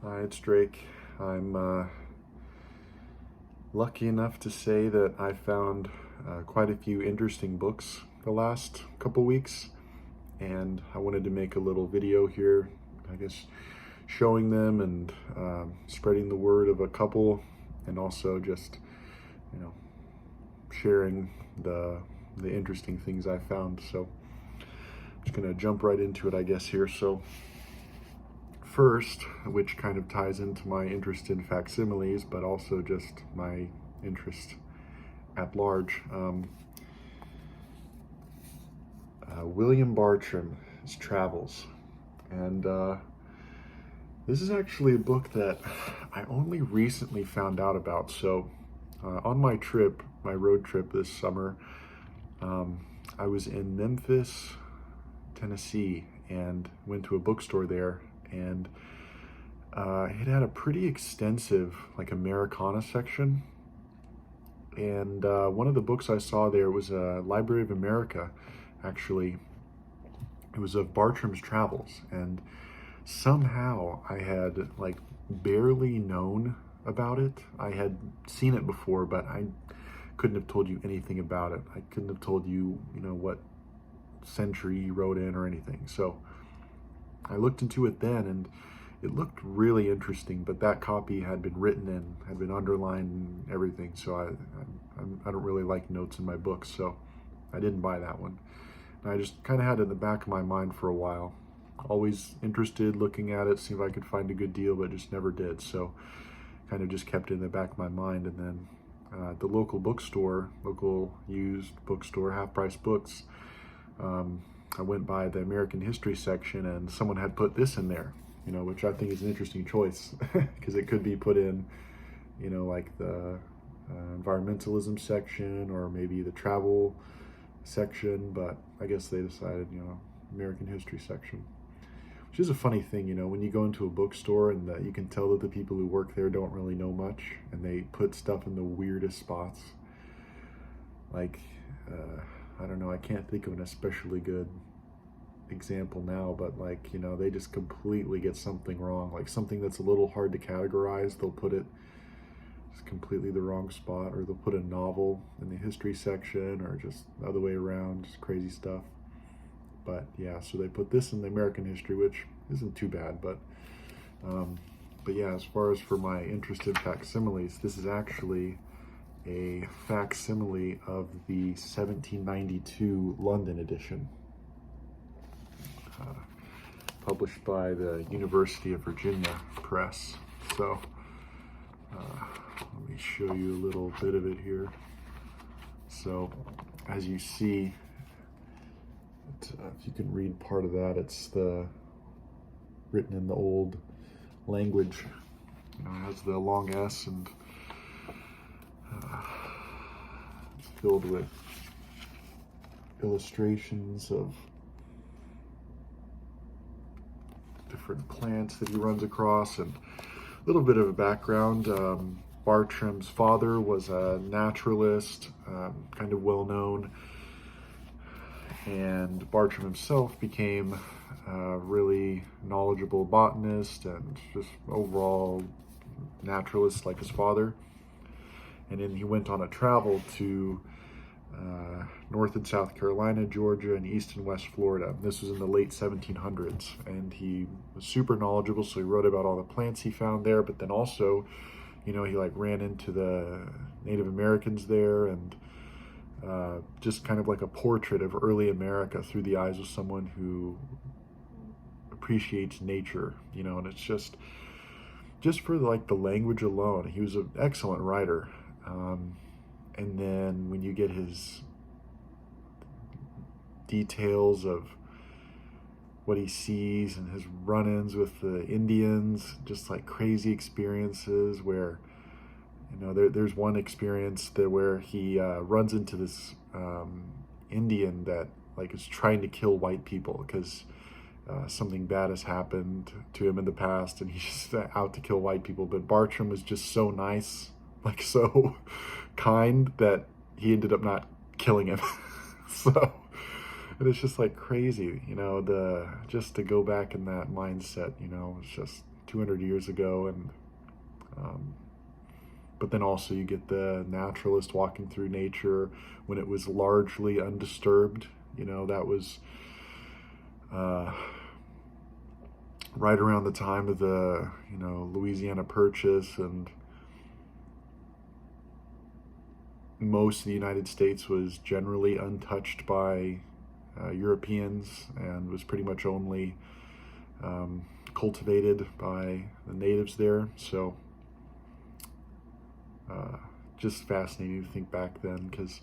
Hi, it's Drake. I'm lucky enough to say that I found quite a few interesting books the last couple weeks, and I wanted to make a little video here, I guess, showing them and spreading the word of a couple, and also just, you know, sharing the interesting things I found. So I'm just gonna jump right into it, I guess, here. So first, which kind of ties into my interest in facsimiles, but also just my interest at large. William Bartram's Travels. And this is actually a book that I only recently found out about. So on my trip, my road trip this summer, I was in Memphis, Tennessee, and went to a bookstore there, and it had a pretty extensive like Americana section. And one of the books I saw there was a Library of America, actually. It was of Bartram's Travels, and somehow I had like barely known about it. I had seen it before, but I couldn't have told you anything about it. I couldn't have told you, what century he wrote in or anything. So I looked into it then, and it looked really interesting, but that copy had been written in, had been underlined and everything. So I don't really like notes in my books, so I didn't buy that one. And I just kind of had it in the back of my mind for a while. Always interested, looking at it, see if I could find a good deal, but just never did. So kind of just kept it in the back of my mind. And then the local bookstore, local used bookstore, Half Price Books, I went by the American history section, and someone had put this in there, which I think is an interesting choice because it could be put in, like the environmentalism section or maybe the travel section, but I guess they decided, American history section, which is a funny thing, when you go into a bookstore and you can tell that the people who work there don't really know much, and they put stuff in the weirdest spots. Like, I don't know, I can't think of an especially good example now, but like, they just completely get something wrong. Like something that's a little hard to categorize, they'll put it just completely the wrong spot, or they'll put a novel in the history section, or just the other way around, just crazy stuff. But yeah, so they put this in the American history, which isn't too bad, but yeah, as far as for my interest in facsimiles, this is actually a facsimile of the 1792 London edition, published by the University of Virginia Press. So let me show you a little bit of it here. So as you see, if you can read part of that, it's written in the old language. It has the long S, and it's filled with illustrations of different plants that he runs across, and a little bit of a background. Bartram's father was a naturalist, kind of well known, and Bartram himself became a really knowledgeable botanist and just overall naturalist like his father. And then he went on a travel to North and South Carolina, Georgia, and East and West Florida. This was in the late 1700s, and he was super knowledgeable, so he wrote about all the plants he found there, but then also, he like ran into the Native Americans there, and just kind of like a portrait of early America through the eyes of someone who appreciates nature, and it's just for like the language alone, he was an excellent writer. And then when you get his details of what he sees and his run-ins with the Indians, just like crazy experiences where, there's one experience there where he runs into this Indian that like is trying to kill white people because something bad has happened to him in the past, and he's just out to kill white people. But Bartram was just so nice, like so kind, that he ended up not killing him. So, and it's just like crazy, just to go back in that mindset, it's just 200 years ago, and but then also you get the naturalist walking through nature when it was largely undisturbed. You know, that was right around the time of the, you know, Louisiana Purchase, and most of the United States was generally untouched by Europeans, and was pretty much only cultivated by the natives there. So just fascinating to think back then, because,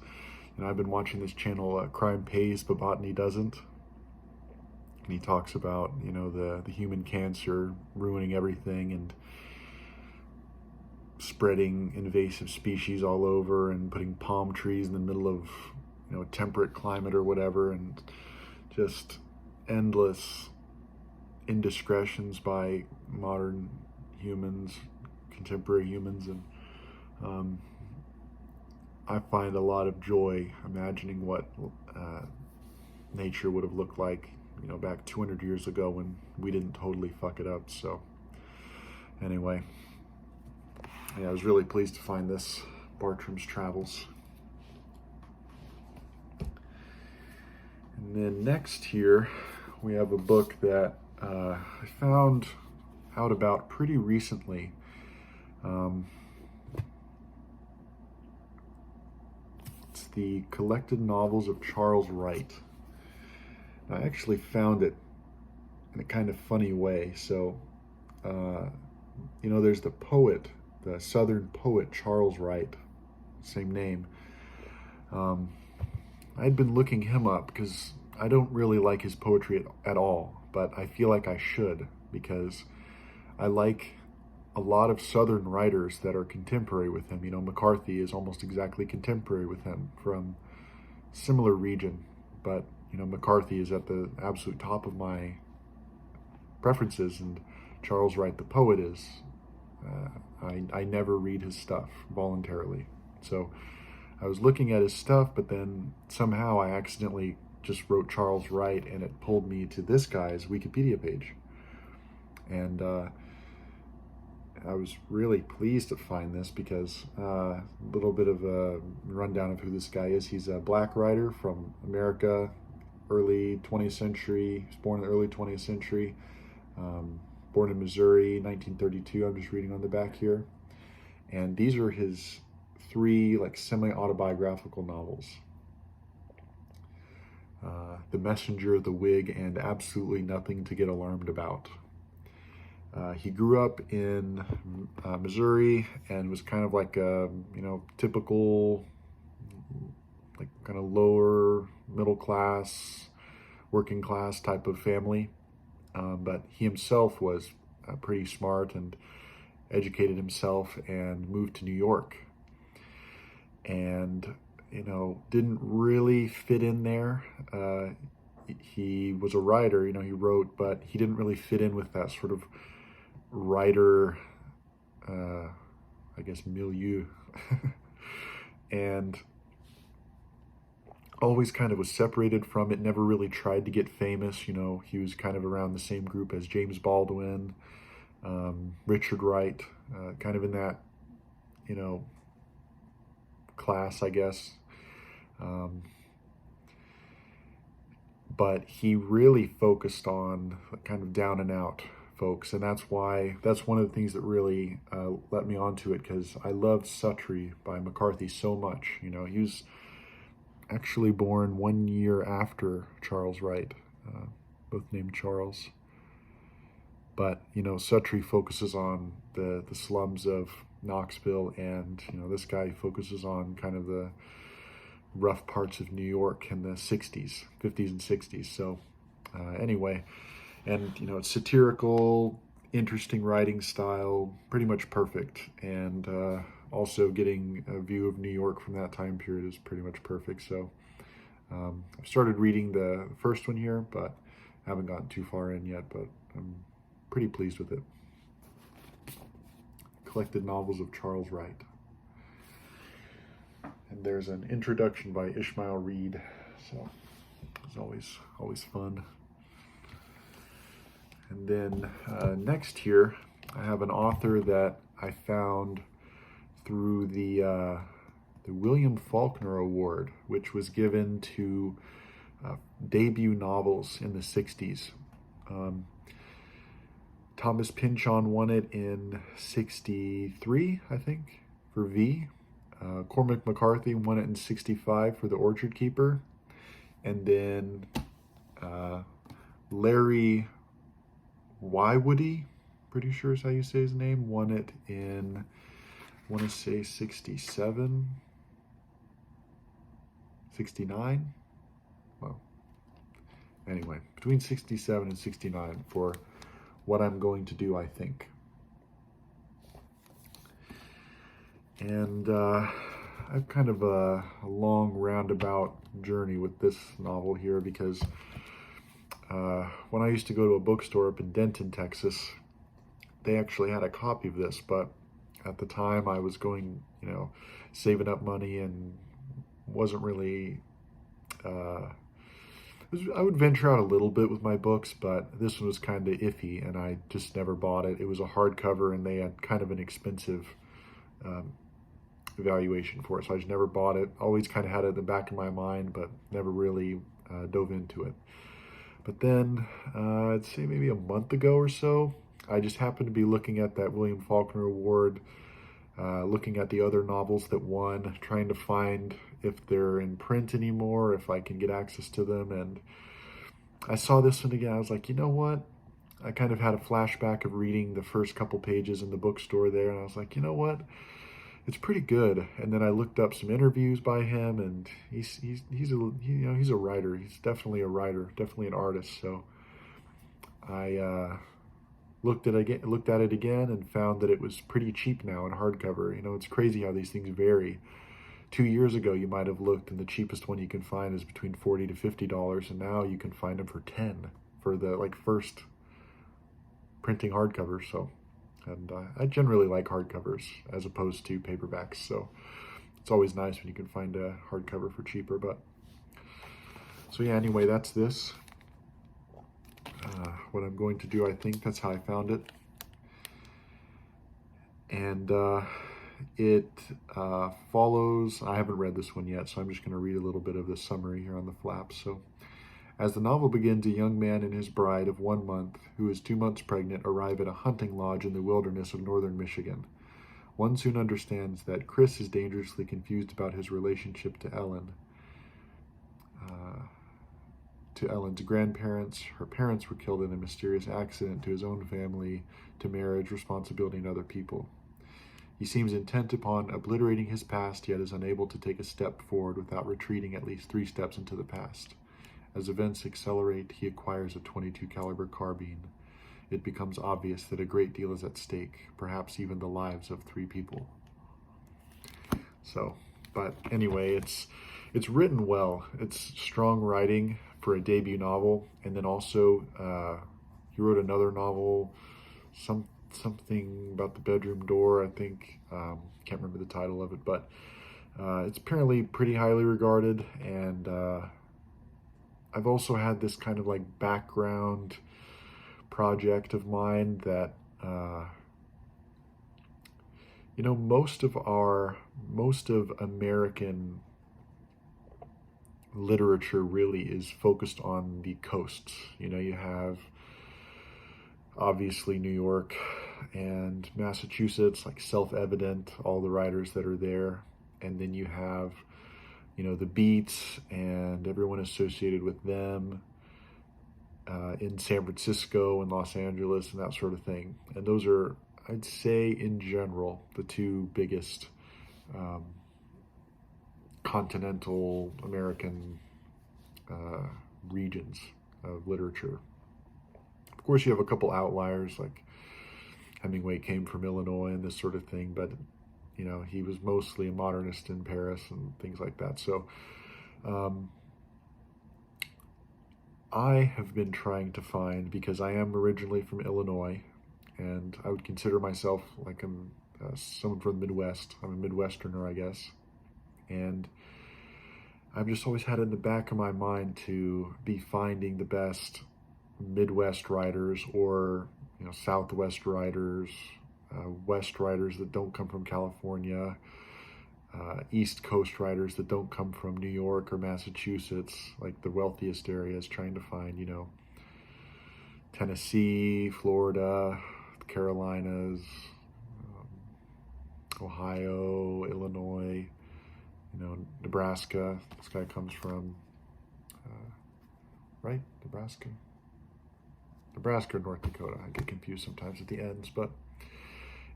you know, I've been watching this channel, Crime Pays but Botany Doesn't, and he talks about, you know, the human cancer ruining everything and spreading invasive species all over, and putting palm trees in the middle of, you know, a temperate climate or whatever, and just endless indiscretions by modern humans, contemporary humans. And I find a lot of joy imagining what nature would have looked like, you know, back 200 years ago when we didn't totally fuck it up. So anyway, yeah, I was really pleased to find this, Bartram's Travels. And then next here, we have a book that I found out about pretty recently. It's the Collected Novels of Charles Wright. I actually found it in a kind of funny way. So, you know, there's the poet, the Southern poet Charles Wright, same name. I'd been looking him up because I don't really like his poetry at all, but I feel like I should, because I like a lot of Southern writers that are contemporary with him. You know, McCarthy is almost exactly contemporary with him, from similar region, but, you know, McCarthy is at the absolute top of my preferences, and Charles Wright the poet is. I never read his stuff voluntarily. So I was looking at his stuff, but then somehow I accidentally just wrote Charles Wright, and it pulled me to this guy's Wikipedia page. And I was really pleased to find this, because a little bit of a rundown of who this guy is. He's a black writer from America, early 20th century. He was born in the early 20th century. Born in Missouri, 1932. I'm just reading on the back here. And these are his 3 like semi-autobiographical novels. The Messenger, The Whig, and Absolutely Nothing to Get Alarmed About. He grew up in Missouri, and was kind of like a, you know, typical, like kind of lower middle class, working class type of family. But he himself was pretty smart and educated himself, and moved to New York. And, you know, didn't really fit in there. He was a writer, you know, he wrote, but he didn't really fit in with that sort of writer, I guess, milieu. And always kind of was separated from it, never really tried to get famous. You know, he was kind of around the same group as James Baldwin, Richard Wright, kind of in that, you know, class, I guess. But he really focused on kind of down and out folks, and that's one of the things that really let me onto it, because I loved Suttree by McCarthy so much. You know, he was actually born 1 year after Charles Wright, both named Charles. But, you know, Suttree focuses on the slums of Knoxville, and, you know, this guy focuses on kind of the rough parts of New York in the 50s and 60s. So anyway, and, you know, it's satirical, interesting writing style, pretty much perfect. And also getting a view of New York from that time period is pretty much perfect. So I've started reading the first one here, but I haven't gotten too far in yet, but I'm pretty pleased with it. Collected Novels of Charles Wright. And there's an introduction by Ishmael Reed, so it's always fun. And then next here I have an author that I found through the William Faulkner Award, which was given to debut novels in the 60s. Thomas Pynchon won it in 63, I think, for V. Cormac McCarthy won it in 65 for The Orchard Keeper. And then Larry Wywoody, pretty sure is how you say his name, won it in, I want to say 67, 69. Well, anyway, between 67 and 69 for What I'm Going to Do, I think. And I've kind of a long roundabout journey with this novel here because when I used to go to a bookstore up in Denton, Texas, they actually had a copy of this, but at the time I was going, saving up money and wasn't really, I would venture out a little bit with my books, but this one was kind of iffy and I just never bought it. It was a hardcover and they had kind of an expensive evaluation for it, so I just never bought it. Always kind of had it in the back of my mind, but never really dove into it. But then, I'd say maybe a month ago or so, I just happened to be looking at that William Faulkner Award, looking at the other novels that won, trying to find if they're in print anymore, if I can get access to them, and I saw this one again. I was like, you know what? I kind of had a flashback of reading the first couple pages in the bookstore there, and I was like, you know what? It's pretty good. And then I looked up some interviews by him, and he's a writer. He's definitely a writer, definitely an artist. So I looked at it again and found that it was pretty cheap now in hardcover. It's crazy how these things vary. 2 years ago, you might have looked, and the cheapest one you can find is between $40 to $50, and now you can find them for $10 for the first printing hardcover. So. And I generally like hardcovers as opposed to paperbacks, so it's always nice when you can find a hardcover for cheaper. But so yeah, anyway, that's this. What I'm going to do, I think that's how I found it. And it follows, I haven't read this one yet, so I'm just going to read a little bit of the summary here on the flaps. So, as the novel begins, a young man and his bride of 1 month, who is 2 months pregnant, arrive at a hunting lodge in the wilderness of northern Michigan. One soon understands that Chris is dangerously confused about his relationship to Ellen. To Ellen's grandparents, her parents were killed in a mysterious accident, to his own family, to marriage, responsibility, and other people. He seems intent upon obliterating his past, yet is unable to take a step forward without retreating at least 3 steps into the past. As events accelerate, he acquires a .22 caliber carbine. It becomes obvious that a great deal is at stake, perhaps even the lives of 3 people. So, but anyway, it's written well. It's strong writing for a debut novel, and then also he wrote another novel, something about the bedroom door, I think. Can't remember the title of it, but it's apparently pretty highly regarded, and I've also had this kind of background project of mine that most of American literature really is focused on the coasts. You have obviously New York and Massachusetts, self-evident, all the writers that are there, and then you have the beats and everyone associated with them in San Francisco and Los Angeles and that sort of thing. And those are, I'd say, in general, the 2 biggest continental American regions of literature. Of course, you have a couple outliers, like Hemingway came from Illinois and this sort of thing, but he was mostly a modernist in Paris and things like that. So I have been trying to find, because I am originally from Illinois, and I would consider myself I'm someone from the Midwest. I'm a Midwesterner, I guess. And I've just always had it in the back of my mind to be finding the best Midwest writers, or Southwest writers, West writers that don't come from California, East Coast writers that don't come from New York or Massachusetts, like the wealthiest areas, trying to find, Tennessee, Florida, the Carolinas, Ohio, Illinois, Nebraska. This guy comes from, right? Nebraska or North Dakota. I get confused sometimes at the ends, but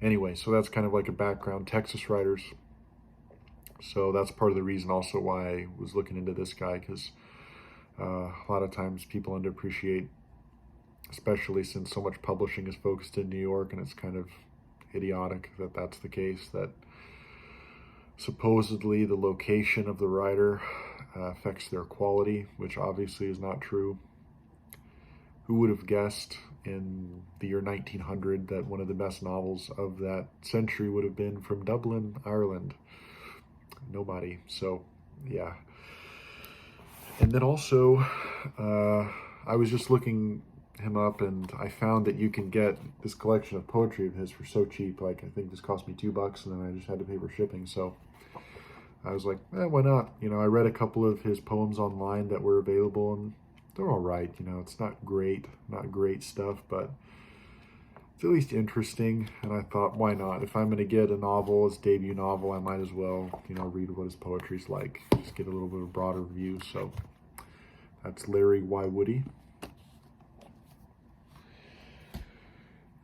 anyway, so that's kind of like a background. Texas writers. So that's part of the reason also why I was looking into this guy, because a lot of times people underappreciate, especially since so much publishing is focused in New York, and it's kind of idiotic that that's the case, that supposedly the location of the writer affects their quality, which obviously is not true. Who would have guessed in the year 1900 that one of the best novels of that century would have been from Dublin, Ireland? Nobody. So, yeah. And then also, I was just looking him up, and I found that you can get this collection of poetry of his for so cheap. Like, I think this cost me $2, and then I just had to pay for shipping. So I was like, why not? I read a couple of his poems online that were available, and they're all right. It's not great stuff, but it's at least interesting. And I thought, why not? If I'm going to get a novel, his debut novel, I might as well, read what his poetry's like. Just get a little bit of a broader view. So that's Larry Y. Woody.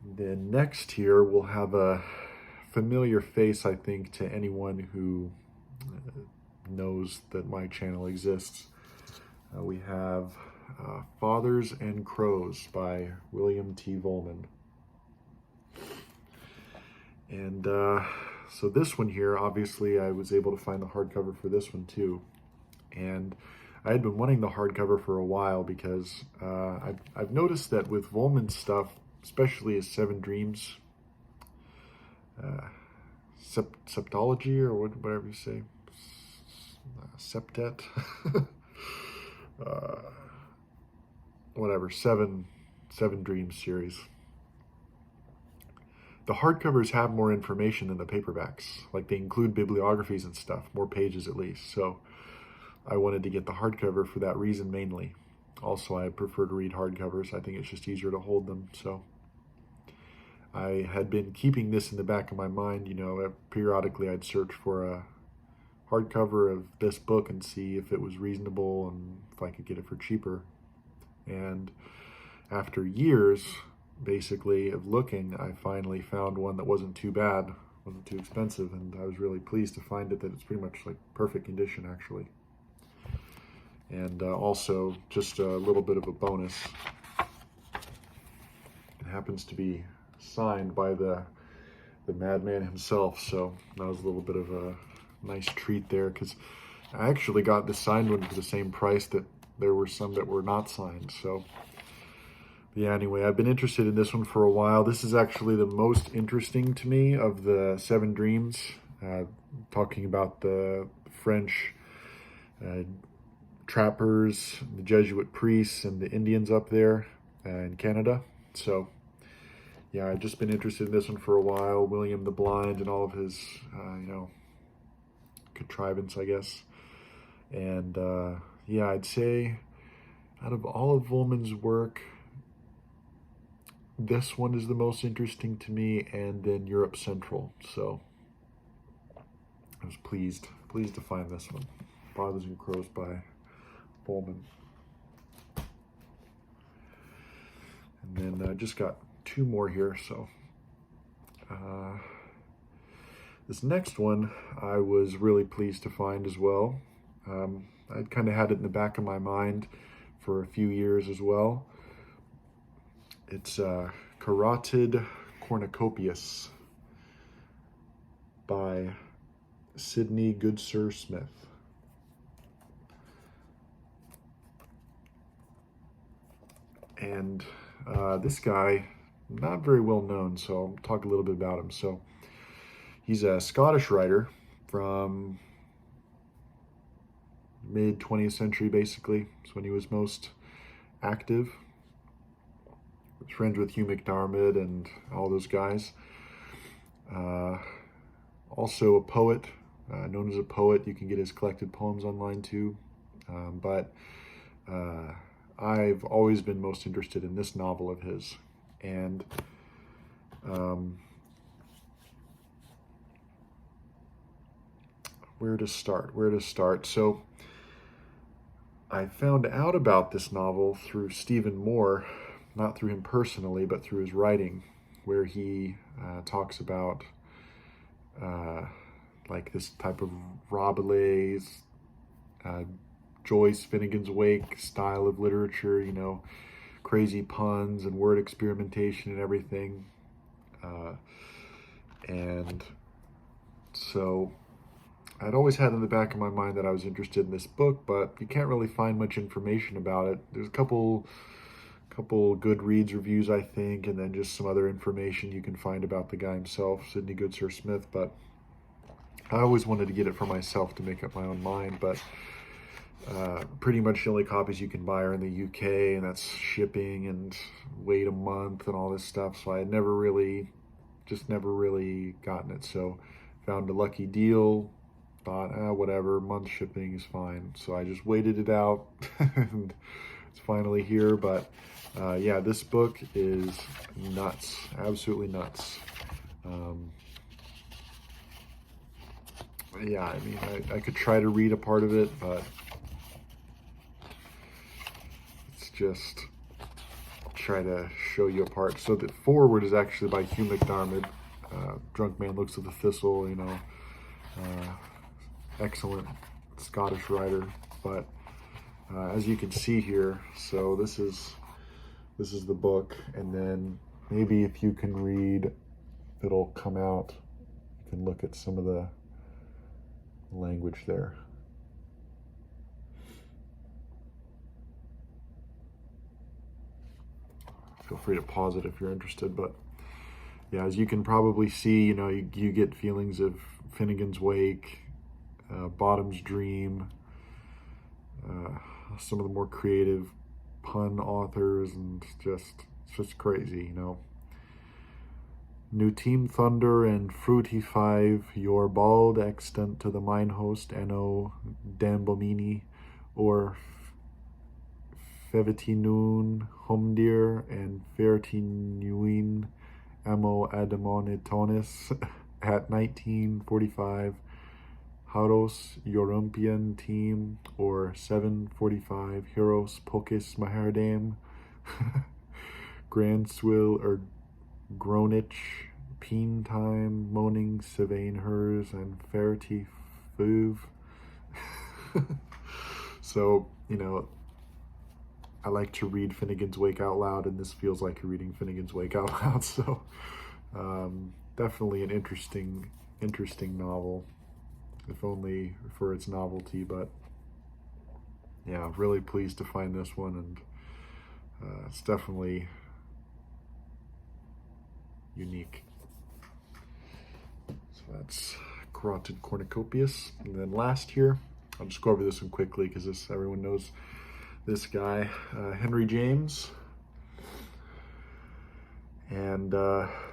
Then next here, we'll have a familiar face, I think, to anyone who knows that my channel exists. We have Fathers and Crows by William T Vollmann. And so this one here, obviously I was able to find the hardcover for this one too. And I had been wanting the hardcover for a while, because I've noticed that with Vollmann's stuff, especially his Seven Dreams, septology, or whatever you say, septet, whatever, seven Dreams series. The hardcovers have more information than the paperbacks. Like, they include bibliographies and stuff, more pages at least. So I wanted to get the hardcover for that reason mainly. Also, I prefer to read hardcovers. I think it's just easier to hold them. So I had been keeping this in the back of my mind. Periodically I'd search for a hardcover of this book and see if it was reasonable and if I could get it for cheaper. And after years, basically, of looking, I finally found one that wasn't too bad, wasn't too expensive, and I was really pleased to find it, that it's pretty much like perfect condition, actually. And also, just a little bit of a bonus, it happens to be signed by the madman himself, so that was a little bit of a nice treat there, because I actually got the signed one for the same price that there were some that were not signed. So yeah, anyway, I've been interested in this one for a while. This is actually the most interesting to me of the Seven Dreams, talking about the French trappers, the Jesuit priests, and the Indians up there in Canada. So yeah, I've just been interested in this one for a while. William the Blind and all of his, contrivance, I guess. And yeah, I'd say out of all of Vollmann's work, this one is the most interesting to me, and then Europe Central. So I was pleased to find this one, Fathers and Crows by Vollmann. And then I just got two more here. So this next one I was really pleased to find as well. I'd kind of had it in the back of my mind for a few years as well. It's Carotid Cornucopias by Sidney Goodsir Smith. And this guy, not very well known, so I'll talk a little bit about him. So he's a Scottish writer from mid 20th century, basically. It's when he was most active. friends with Hugh McDiarmid and all those guys. Also a poet, known as a poet. You can get his collected poems online too. But I've always been most interested in this novel of his. And where to start? So I found out about this novel through Stephen Moore, not through him personally, but through his writing, where he talks about like this type of Rabelais, Joyce, Finnegan's Wake style of literature, you know, crazy puns and word experimentation and everything. And so I'd always had in the back of my mind that I was interested in this book, but you can't really find much information about it. There's a couple Goodreads reviews, I think, and then just some other information you can find about the guy himself, Sidney Goodsir Smith. But I always wanted to get it for myself to make up my own mind, but pretty much the only copies you can buy are in the UK, and that's shipping and wait a month and all this stuff. So I had never really gotten it. So found a lucky deal, thought, whatever, month shipping is fine. So I just waited it out and it's finally here. But yeah, this book is nuts, absolutely nuts. Yeah, I mean, I could try to read a part of it, but it's just try to show you a part. So the foreword is actually by Hugh McDiarmid. Drunk Man Looks at the Thistle, you know, excellent Scottish writer. But as you can see here, so this is the book, and then maybe if you can read, it'll come out. You can look at some of the language there. Feel free to pause it if you're interested, but yeah, as you can probably see, you know, you get feelings of Finnegan's Wake, Bottom's Dream, some of the more creative pun authors, and it's just crazy, you know. New Team Thunder and Fruity Five, your bald extant to the mine host, Enno Dambomini, or Fevitinoon Humdir and Fertinuin Amo Adamonitonis at 1945, Haros Eurumpian Team, or 745 Heroes Pokis Mahardame, Grandswill or Gronich, Peen Time, Moaning Sylvain Hers, and Ferty Fuve. So, you know, I like to read Finnegan's Wake out loud, and this feels like reading Finnegan's Wake out loud. So definitely an interesting novel, if only for its novelty. But yeah, really pleased to find this one, and it's definitely unique. So that's Carotid Cornucopias. And then last here, I'll just go over this one quickly because everyone knows this guy, Henry James. And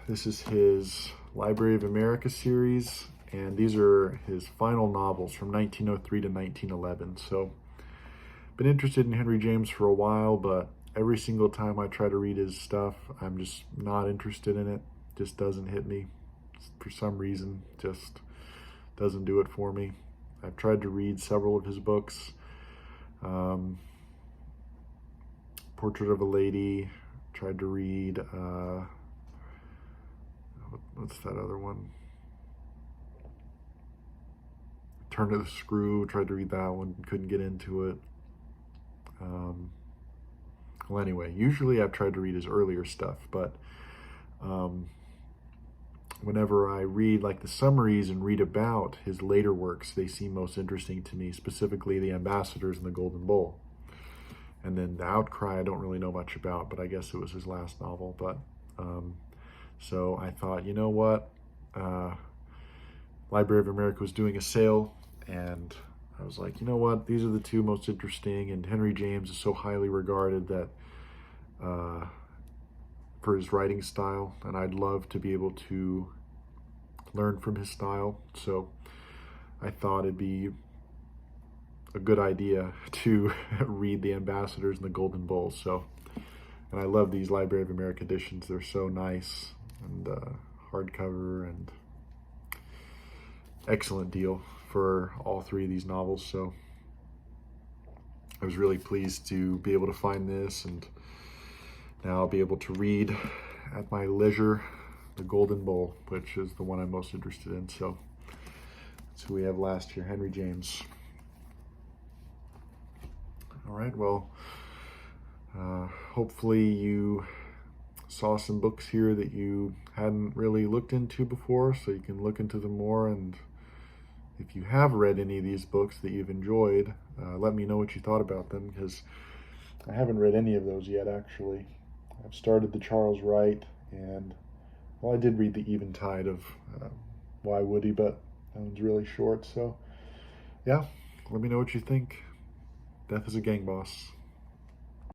this is his Library of America series, and these are his final novels from 1903 to 1911. So been interested in Henry James for a while, but every single time I try to read his stuff, I'm just not interested in it. Just doesn't hit me for some reason. Just doesn't do it for me. I've tried to read several of his books. Portrait of a Lady, tried to read, what's that other one? Turn of the Screw, tried to read that one, couldn't get into it. Well, anyway, usually I've tried to read his earlier stuff, but whenever I read like the summaries and read about his later works, they seem most interesting to me, specifically The Ambassadors and The Golden Bowl. And then The Outcry, I don't really know much about, but I guess it was his last novel. But so I thought, you know what? Library of America was doing a sale, and I was like, you know what? These are the two most interesting, and Henry James is so highly regarded that for his writing style, and I'd love to be able to learn from his style. So I thought it'd be a good idea to read The Ambassadors and The Golden Bowl. So, and I love these Library of America editions. They're so nice, and hardcover, and excellent deal for all three of these novels. So I was really pleased to be able to find this, and now I'll be able to read at my leisure The Golden Bowl, which is the one I'm most interested in. So that's who we have last here, Henry James. All right, well, hopefully you saw some books here that you hadn't really looked into before, so you can look into them more. And if you have read any of these books that you've enjoyed, let me know what you thought about them, because I haven't read any of those yet, actually. I've started the Charles Wright, and, well, I did read The Eventide of Why Would He, but that one's really short. So, yeah, let me know what you think. Death is a Gang Boss.